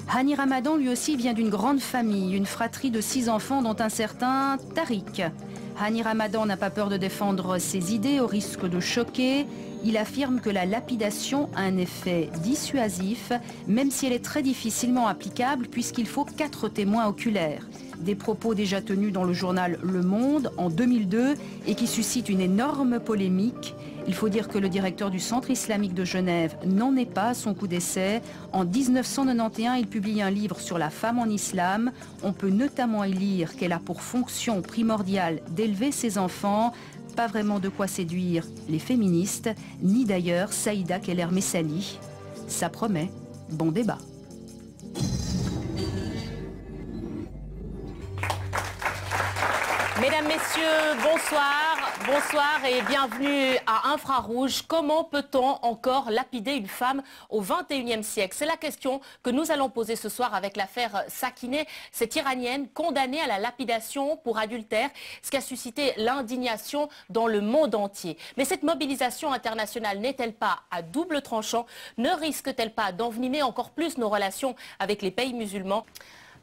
Hani Ramadan, lui aussi, vient d'une grande famille, une fratrie de 6 enfants dont un certain Tariq. Hani Ramadan n'a pas peur de défendre ses idées au risque de choquer. Il affirme que la lapidation a un effet dissuasif, même si elle est très difficilement applicable puisqu'il faut 4 témoins oculaires. Des propos déjà tenus dans le journal Le Monde en 2002 et qui suscitent une énorme polémique. Il faut dire que le directeur du Centre islamique de Genève n'en est pas à son coup d'essai. En 1991, il publie un livre sur la femme en islam. On peut notamment y lire qu'elle a pour fonction primordiale d'élever ses enfants. Pas vraiment de quoi séduire les féministes, ni d'ailleurs Saïda Keller-Messali. Ça promet, bon débat. Mesdames, Messieurs, bonsoir. Bonsoir et bienvenue à Infrarouge. Comment peut-on encore lapider une femme au XXIe siècle? C'est la question que nous allons poser ce soir avec l'affaire Sakineh, cette Iranienne condamnée à la lapidation pour adultère, ce qui a suscité l'indignation dans le monde entier. Mais cette mobilisation internationale n'est-elle pas à double tranchant? Ne risque-t-elle pas d'envenimer encore plus nos relations avec les pays musulmans?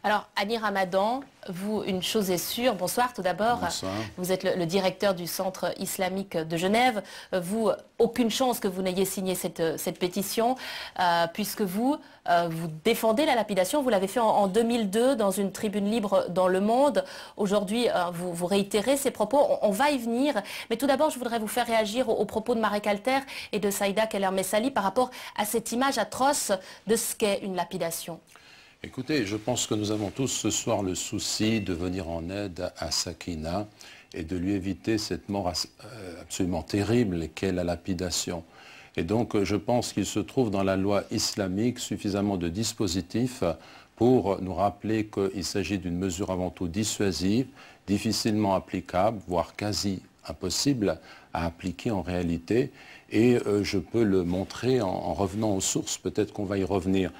Alors, Hani Ramadan, vous, une chose est sûre. Bonsoir tout d'abord. Bonsoir. Vous êtes le directeur du Centre islamique de Genève. Vous, aucune chance que vous n'ayez signé cette pétition, puisque vous défendez la lapidation. Vous l'avez fait en 2002 dans une tribune libre dans Le Monde. Aujourd'hui, vous réitérez ces propos. On va y venir. Mais tout d'abord, je voudrais vous faire réagir aux propos de Marek Alter et de Saïda Keller-Messali par rapport à cette image atroce de ce qu'est une lapidation. Écoutez, je pense que nous avons tous ce soir le souci de venir en aide à Sakineh et de lui éviter cette mort absolument terrible qu'est la lapidation. Et donc, je pense qu'il se trouve dans la loi islamique suffisamment de dispositifs pour nous rappeler qu'il s'agit d'une mesure avant tout dissuasive, difficilement applicable, voire quasi impossible à appliquer en réalité. Et je peux le montrer en revenant aux sources, peut-être qu'on va y revenir.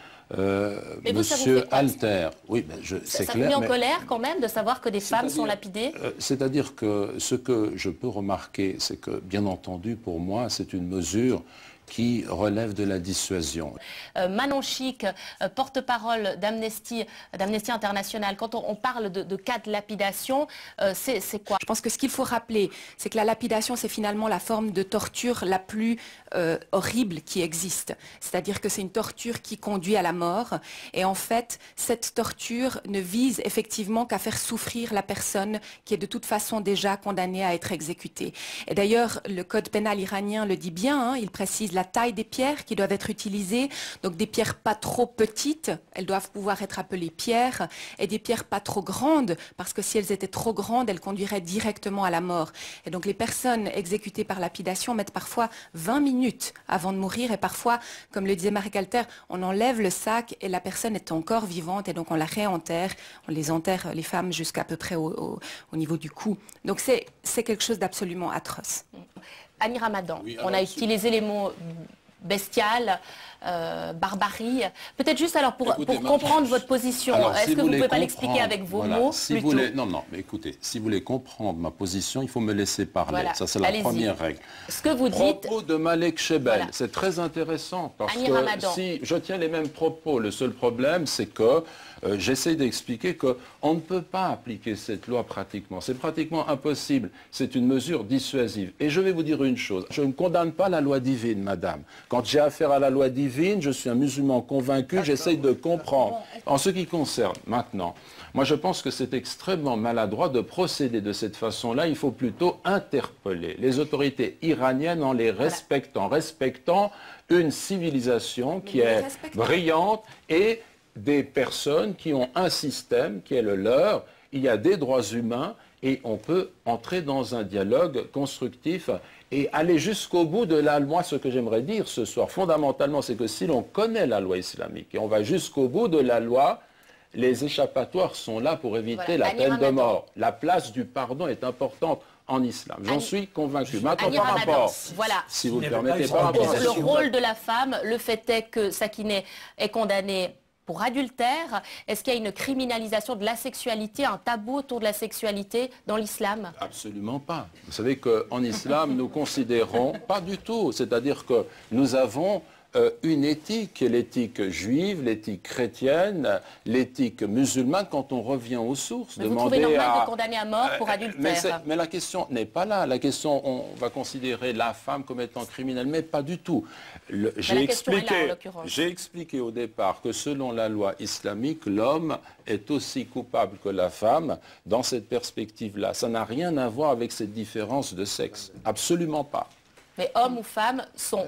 Monsieur Alter, oui, c'est clair. Ça vous met en colère quand même de savoir que des femmes sont lapidées? C'est-à-dire que ce que je peux remarquer, c'est que, bien entendu, pour moi, c'est une mesure qui relève de la dissuasion. Manon Chic, porte-parole d'Amnesty International, quand on parle de cas de lapidation, c'est quoi? Je pense que ce qu'il faut rappeler, c'est que la lapidation, c'est finalement la forme de torture la plus horrible qui existe. C'est-à-dire que c'est une torture qui conduit à la mort. Et en fait, cette torture ne vise effectivement qu'à faire souffrir la personne qui est de toute façon déjà condamnée à être exécutée. Et d'ailleurs, le code pénal iranien le dit bien, hein, il précise la taille des pierres qui doivent être utilisées, donc des pierres pas trop petites, elles doivent pouvoir être appelées pierres, et des pierres pas trop grandes, parce que si elles étaient trop grandes, elles conduiraient directement à la mort. Et donc les personnes exécutées par lapidation mettent parfois 20 minutes avant de mourir, et parfois, comme le disait Marek Alter, on enlève le sac et la personne est encore vivante, et donc on la réenterre, on les enterre, les femmes, jusqu'à peu près au niveau du cou. Donc c'est quelque chose d'absolument atroce. Hani Ramadan, oui, on a utilisé les mots bestial, barbarie. Peut-être juste alors pour comprendre votre position, est-ce que vous ne pouvez pas l'expliquer avec vos mots plutôt? Non, mais écoutez, si vous voulez comprendre ma position, il faut me laisser parler. Voilà. Ça, c'est la première règle. Ce que vous dites... Propos de Malek Shebel, voilà. C'est très intéressant parce Hani que Ramadan. Si je tiens les mêmes propos, le seul problème, c'est que j'essaie d'expliquer qu'on ne peut pas appliquer cette loi pratiquement. C'est pratiquement impossible. C'est une mesure dissuasive. Et je vais vous dire une chose. Je ne condamne pas la loi divine, madame. Quand j'ai affaire à la loi divine, je suis un musulman convaincu, j'essaie de comprendre. En ce qui concerne maintenant, moi je pense que c'est extrêmement maladroit de procéder de cette façon-là. Il faut plutôt interpeller les autorités iraniennes en les respectant, respectant une civilisation qui est brillante et des personnes qui ont un système qui est le leur. Il y a des droits humains et on peut entrer dans un dialogue constructif et aller jusqu'au bout de la loi. Ce que j'aimerais dire ce soir, fondamentalement, c'est que si l'on connaît la loi islamique et on va jusqu'au bout de la loi, les échappatoires sont là pour éviter la peine de mort. La place du pardon est importante en islam. J'en suis convaincu. Maintenant, par rapport, si vous le permettez, par rapport le rôle de la femme, le fait est que Sakineh est condamnée pour adultère. Est-ce qu'il y a une criminalisation de la sexualité, un tabou autour de la sexualité dans l'islam? Absolument pas. Vous savez qu'en islam, nous considérons, pas du tout, c'est-à-dire que nous avons une éthique, l'éthique juive, l'éthique chrétienne, l'éthique musulmane, quand on revient aux sources. Mais vous trouvez normal de condamner à mort pour adultère? Mais la question n'est pas là. La question, on va considérer la femme comme étant criminelle, mais pas du tout. J'ai expliqué au départ que selon la loi islamique, l'homme est aussi coupable que la femme dans cette perspective-là. Ça n'a rien à voir avec cette différence de sexe. Absolument pas. Mais hommes ou femmes sont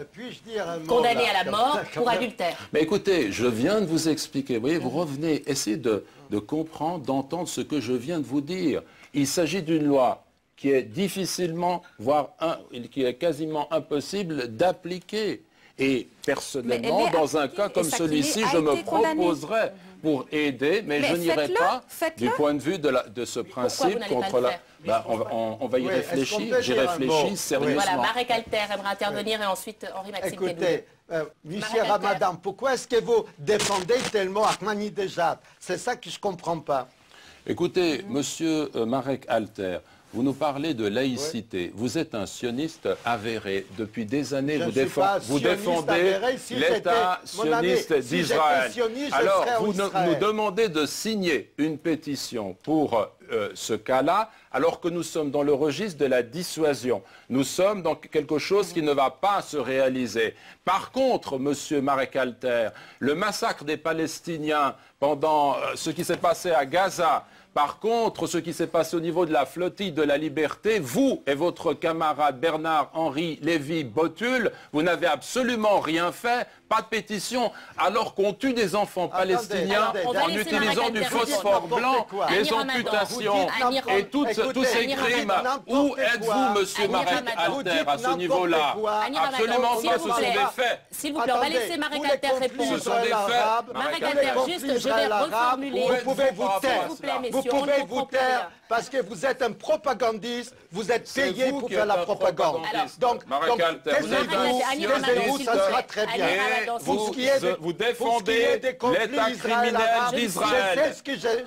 condamnés à la mort pour adultère. Mais écoutez, je viens de vous expliquer. Vous voyez, vous revenez, essayez de comprendre, d'entendre ce que je viens de vous dire. Il s'agit d'une loi qui est difficilement, voire qui est quasiment impossible d'appliquer. Et personnellement, dans un cas comme celui-ci, je me proposerais pour aider, mais je n'irai pas du point de vue de ce principe contre la... on va y réfléchir, j'y réfléchis sérieusement. Voilà, Marek Alter aimerait intervenir et ensuite Henri-Maxime Kennedy. Écoutez, monsieur Ramadan, pourquoi est-ce que vous défendez tellement Ahmadinejad? C'est ça que je ne comprends pas. Écoutez, monsieur Marek Alter, vous nous parlez de laïcité. Vous êtes un sioniste avéré. Depuis des années, vous défendez l'État sioniste d'Israël. Alors, vous nous demandez de signer une pétition pour ce cas-là, alors que nous sommes dans le registre de la dissuasion. Nous sommes dans quelque chose qui ne va pas se réaliser. Par contre, monsieur Marek Alter, le massacre des Palestiniens pendant ce qui s'est passé à Gaza, par contre, ce qui s'est passé au niveau de la flottille de la liberté, vous et votre camarade Bernard-Henri Lévy-Botul, vous n'avez absolument rien fait, pas de pétition, alors qu'on tue des enfants palestiniens en utilisant du phosphore blanc, les amputations et tous ces crimes. Où êtes-vous, monsieur Marek Alter, à ce niveau-là? Absolument pas, ce sont des faits. S'il vous plaît, on va laisser Marek Alter répondre. Ce sont des faits. Marek Alter, juste, je vais reformuler. Vous pouvez vous taire. Vous pouvez vous taire parce que vous êtes un propagandiste, vous êtes payé pour faire la propagande. Donc, taisez-vous, ça sera très bien. Vous défendez l'État criminel d'Israël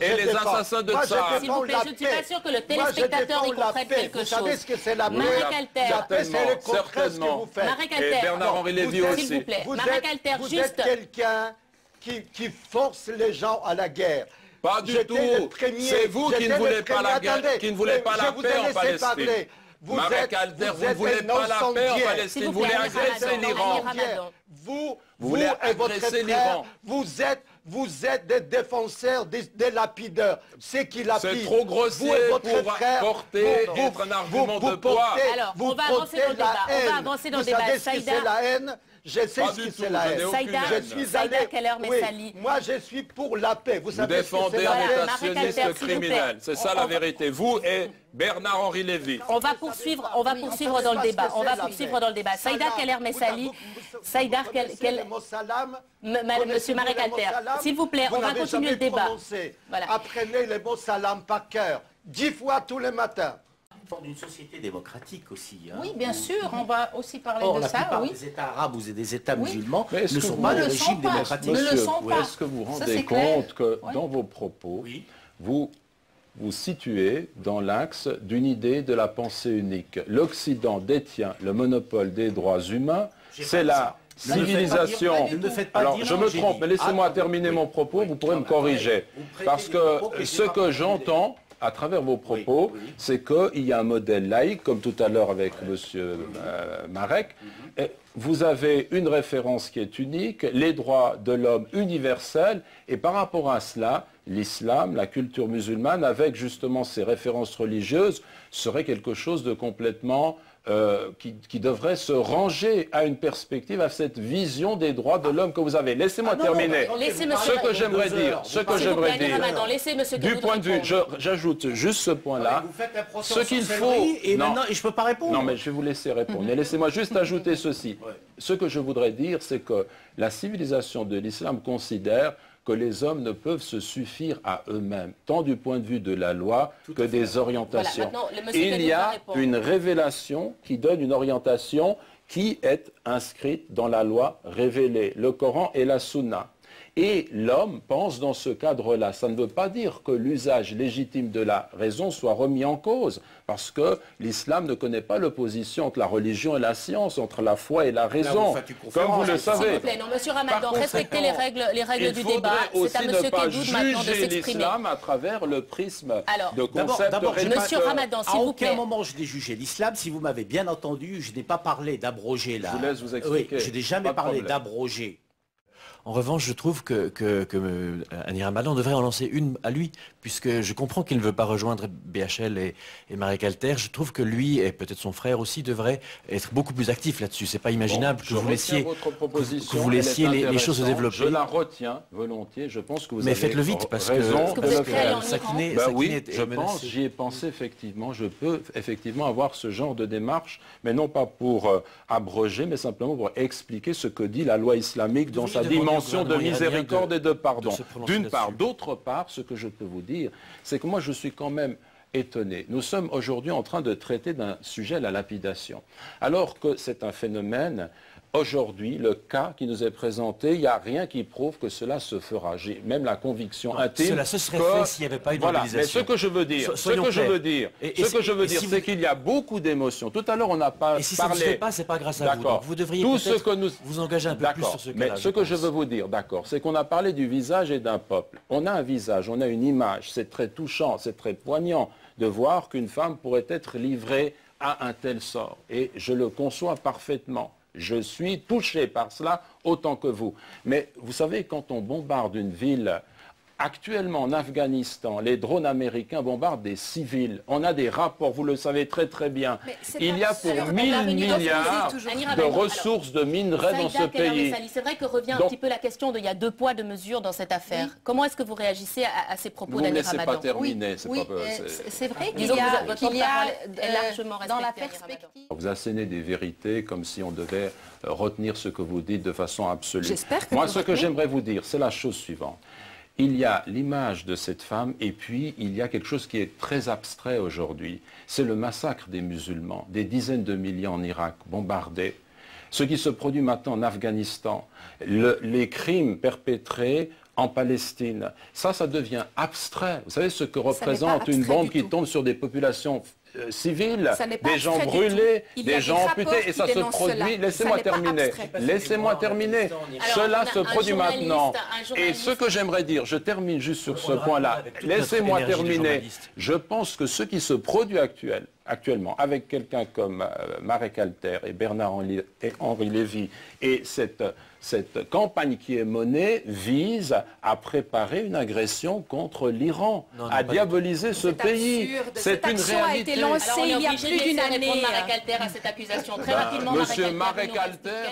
et les assassins de Tsar. S'il vous plaît, je ne suis pas sûr que le téléspectateur y comprenne quelque chose. Vous savez ce que c'est la paix? Marek Alter, certainement. Marek Alter, et Bernard-Henri Lévy aussi. S'il vous plaît, Marek Alter, vous juste... êtes quelqu'un qui force les gens à la guerre. Pas du tout. C'est vous qui ne voulez pas la guerre, qui ne voulez pas la paix en Palestine. Marek Alter, vous ne voulez pas la paix en Palestine, vous voulez agresser l'Iran. Vous et votre frère, vous êtes des défenseurs, des lapideurs. C'est qui lapide? C'est trop grossier pour porter un argument de poids. Alors, on va avancer dans le débat. On va avancer dans le débat. Vous savez ce que c'est la haine? Je sais ce que c'est la haine. Saïda Keller-Messali. Moi, je suis pour la paix. Vous savez défendez un État sioniste criminel. C'est ça la vérité. Vous et Bernard-Henri Lévy. On va poursuivre dans le débat. On va poursuivre dans le débat. Saïda Keller-Messali. Saïda Monsieur Marek Alter. S'il vous plaît, on va continuer le débat. Voilà. Apprenez les mots salam par cœur. 10 fois tous les matins. D'une société démocratique aussi. Hein. Oui, bien sûr, on va aussi parler de la ça. plupart des États arabes ou des États musulmans ne sont pas des régimes démocratiques. Est-ce que vous vous rendez compte que dans vos propos, vous situez dans l'axe d'une idée de la pensée unique? L'Occident détient le monopole des droits humains, c'est la civilisation. Alors, je me trompe, mais laissez-moi terminer mon propos, vous pourrez me corriger. Parce que ce que j'entends à travers vos propos, c'est qu'il y a un modèle laïque, comme tout à l'heure avec M. Marek. Vous avez une référence qui est unique, les droits de l'homme universels, et par rapport à cela, l'islam, la culture musulmane, avec justement ces références religieuses, serait quelque chose de complètement... qui devrait se ranger à une perspective, à cette vision des droits de l'homme que vous avez. Laissez-moi terminer. Ce que j'aimerais dire, du point de vue, j'ajoute juste ce point-là, ce qu'il faut... Et maintenant, je ne peux pas répondre. Non, mais je vais vous laisser répondre. Mais laissez-moi juste ajouter ceci. Ce que je voudrais dire, c'est que la civilisation de l'islam considère que les hommes ne peuvent se suffire à eux-mêmes, tant du point de vue de la loi que des orientations. Il y a une révélation qui donne une orientation qui est inscrite dans la loi révélée, le Coran et la Sunna. Et l'homme pense dans ce cadre-là. Ça ne veut pas dire que l'usage légitime de la raison soit remis en cause, parce que l'islam ne connaît pas l'opposition entre la religion et la science, entre la foi et la raison, comme vous le savez. S'il vous plaît, non, Monsieur Ramadan, respectez les règles du débat. C'est à Monsieur Kedoud maintenant de s'exprimer. L'islam à travers le prisme de concept réducteur. Monsieur Ramadan, s'il vous plaît. À aucun moment je n'ai jugé l'islam. Si vous m'avez bien entendu, je n'ai pas parlé d'abroger là. Je vous laisse vous expliquer. Oui, je n'ai jamais parlé d'abroger. En revanche, je trouve que Hani Ramadan devrait en lancer une à lui, puisque je comprends qu'il ne veut pas rejoindre BHL et Marek Alter. Je trouve que lui, et peut-être son frère aussi, devrait être beaucoup plus actif là-dessus. C'est pas imaginable que vous laissiez les choses se développer. Je la retiens volontiers. Je pense que vous avez faites-le vite, parce raison que de le faire. Oui, j'y ai pensé effectivement. Je peux effectivement avoir ce genre de démarche, mais non pas pour abroger, mais simplement pour expliquer ce que dit la loi islamique dans sa dimension de miséricorde et de pardon. D'une part. D'autre part, ce que je peux vous dire, c'est que moi je suis quand même étonné. Nous sommes aujourd'hui en train de traiter d'un sujet, la lapidation. Alors que c'est un phénomène, aujourd'hui, le cas qui nous est présenté, il n'y a rien qui prouve que cela se fera. J'ai même la conviction intime. Cela se serait fait s'il n'y avait pas une mobilisation. Mais ce que je veux dire, c'est qu'il y a beaucoup d'émotions. Tout à l'heure, on n'a pas parlé. Et si ça ne se fait pas, c'est pas grâce à vous. Donc vous devriez vous engager un peu plus sur ce cas-là. Mais ce que je veux vous dire, d'accord, c'est qu'on a parlé du visage et d'un peuple. On a un visage, on a une image. C'est très touchant, c'est très poignant de voir qu'une femme pourrait être livrée à un tel sort. Et je le conçois parfaitement. Je suis touché par cela autant que vous. Mais vous savez, quand on bombarde une ville, actuellement en Afghanistan, les drones américains bombardent des civils. On a des rapports, vous le savez très très bien. Il y a pour 1000 milliards de ressources de minerais dans ce pays. C'est vrai que revient un petit peu la question de il y a 2 poids, 2 mesures dans cette affaire. Oui. Comment est-ce que vous réagissez à ces propos d'Hani Ramadan? Vous ne laissez pas terminer. C'est vrai qu'il y a largement dans la perspective. Vous assénez des vérités comme si on devait retenir ce que vous dites de façon absolue. Moi, ce que j'aimerais vous dire, c'est la chose suivante. Il y a l'image de cette femme et puis il y a quelque chose qui est très abstrait aujourd'hui. C'est le massacre des musulmans, des dizaines de milliers en Irak bombardés. Ce qui se produit maintenant en Afghanistan, les crimes perpétrés en Palestine. Ça devient abstrait. Vous savez ce que représente une bombe qui tombe sur des populations civiles, des gens brûlés, des gens amputés, et ça se produit. Laissez-moi terminer. Laissez-moi terminer. Cela se produit maintenant. Et ce que j'aimerais dire, je termine juste sur ce point-là. Laissez-moi terminer. Je pense que ce qui se produit actuellement, avec quelqu'un comme Marek Alter et Bernard-Henri Lévy, et cette campagne qui est menée vise à préparer une agression contre l'Iran, à diaboliser ce pays. C'est une réalité. Alors, il y a plus d'une année. Marek Alter à cette accusation très rapidement. Monsieur Marek Alter.